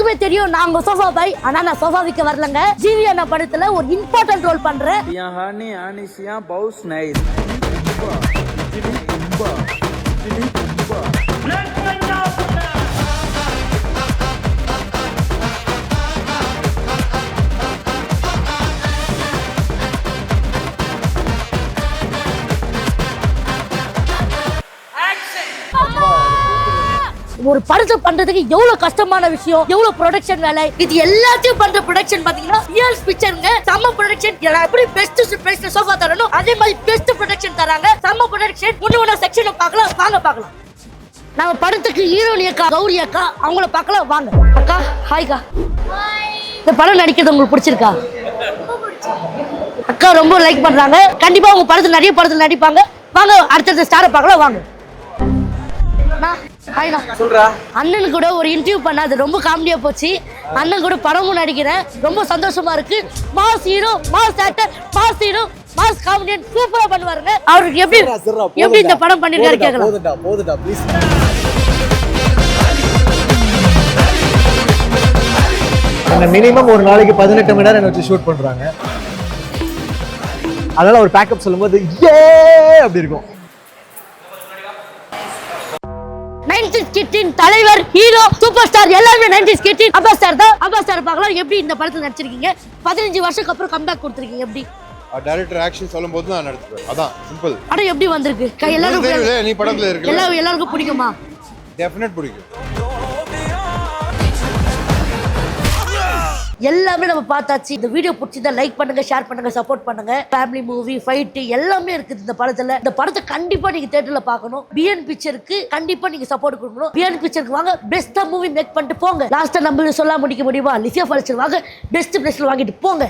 எல்லாருக்குமே தெரியும் நாங்க சோஃபா பாய். ஆனா நான் சோஃபா விக்க வரலங்க. ஜிவி அண்ணா படத்துல ஒரு இம்பார்ட்டன்ட் ரோல் பண்றேன். ஹனி அனிசியா பவுஸ் நைஸ். ஒரு படத்தை பண்றதுக்கு எவ்வளவு கஷ்டமான விஷயம், எவ்வளவு ப்ரொடக்ஷன் வேலை, இது எல்லாத்தையும் பண்ற ப்ரொடக்ஷன் பாத்தீங்கன்னா ரியல் பிக்சருங்க. செம்ம ப்ரொடக்ஷன். எப்படி பெஸ்ட் பிரைஸ்ல சோஃபா தரணும் அதே மாதிரி பெஸ்ட் ப்ரொடக்ஷன் தராங்க. செம்ம ப்ரொடக்ஷன். ஒண்ணு செக்ஷனை பார்க்கலாம், வாங்க பார்க்கலாம். நம்ம படத்துக்கு ஹீரோனி அக்கா கௌரி அக்கா அவங்கள பார்க்கலாம், வாங்க. அக்கா ஹாய்க்கா. இந்த படம் நடிக்கிறது உங்களுக்கு பிடிச்சிருக்கா? அக்கா ரொம்ப லைக் பண்றாங்க. கண்டிப்பா உங்க படத்துல நிறைய படத்துல நடிப்பாங்க. வாங்க அடுத்தடுத்த ஸ்டாரை பார்க்கலாம், வாங்க. அண்ணன் கூட ஒரு இன்டர்வியூ பண்ண, அது ரொம்ப காமெடியா போச்சு. அண்ணன் கூட படமும் நடிக்கிறேன், ரொம்ப சந்தோஷமா இருக்கு. Mass hero, mass actor, mass hero, mass comedian சூப்பரா பண்ணுவாருங்க. அவருக்கு எப்படி இந்த படம் பண்ணிருக்காரு கேக்கலாம். போதுடா ப்ளீஸ். மினிமம் ஒரு நாளைக்கு 18 மணி நேரம் வச்சு ஷூட் பண்றாங்க. அதனால ஒரு பேக்கப் சொல்லும்போது ஏ அப்படி இருக்கும். 90s கிட்டின் தலைவர், ஹீரோ, சூப்பர் ஸ்டார் எல்லாமே 90s கிட்டின் அப்பா ஸ்டார் தான். அப்பா ஸ்டார் பார்க்கலாம். எப்படி இந்த படத்துல நடிச்சிருக்கீங்க? 15 வருஷத்துக்கு அப்புறம் கம்பேக் கொடுத்துருக்கீங்க. எப்படி டைரக்டர் ஆக்ஷன் சொல்லும்போது நான் நடிச்சேன். அதான் சிம்பிள். படம் எப்படி வந்திருக்கு? எல்லாரும் நீ படத்துல இருக்கு. எல்லாருக்கும் பிடிக்குமா? டெஃபினட் பிடிக்கும். எல்லாமே நம்ம பார்த்தாச்சு. இந்த வீடியோ பிடிச்சிருந்தா லைக் பண்ணுங்க, ஷேர் பண்ணுங்க, சப்போர்ட் பண்ணுங்க. ஃபேமிலி மூவி, ஃபைட் எல்லாமே இருக்குது இந்த படத்துல. இந்த படத்தை கண்டிப்பா நீங்க தியேட்டர்ல பார்க்கணும். பிஎன் பிக்சருக்கு கண்டிப்பா நீங்க சப்போர்ட் கொடுக்கணும். பிஎன் பிக்சருக்கு வாங்க, பெஸ்டா மூவி மேக் பண்ணிட்டு போங்க. லாஸ்டா நம்ம சொல்ல முடிக்க முடியுமா? லிசியா ஃபால்ஸ் வாங்க, பெஸ்ட் பிளேஸ்ல வாங்கிட்டு போங்க.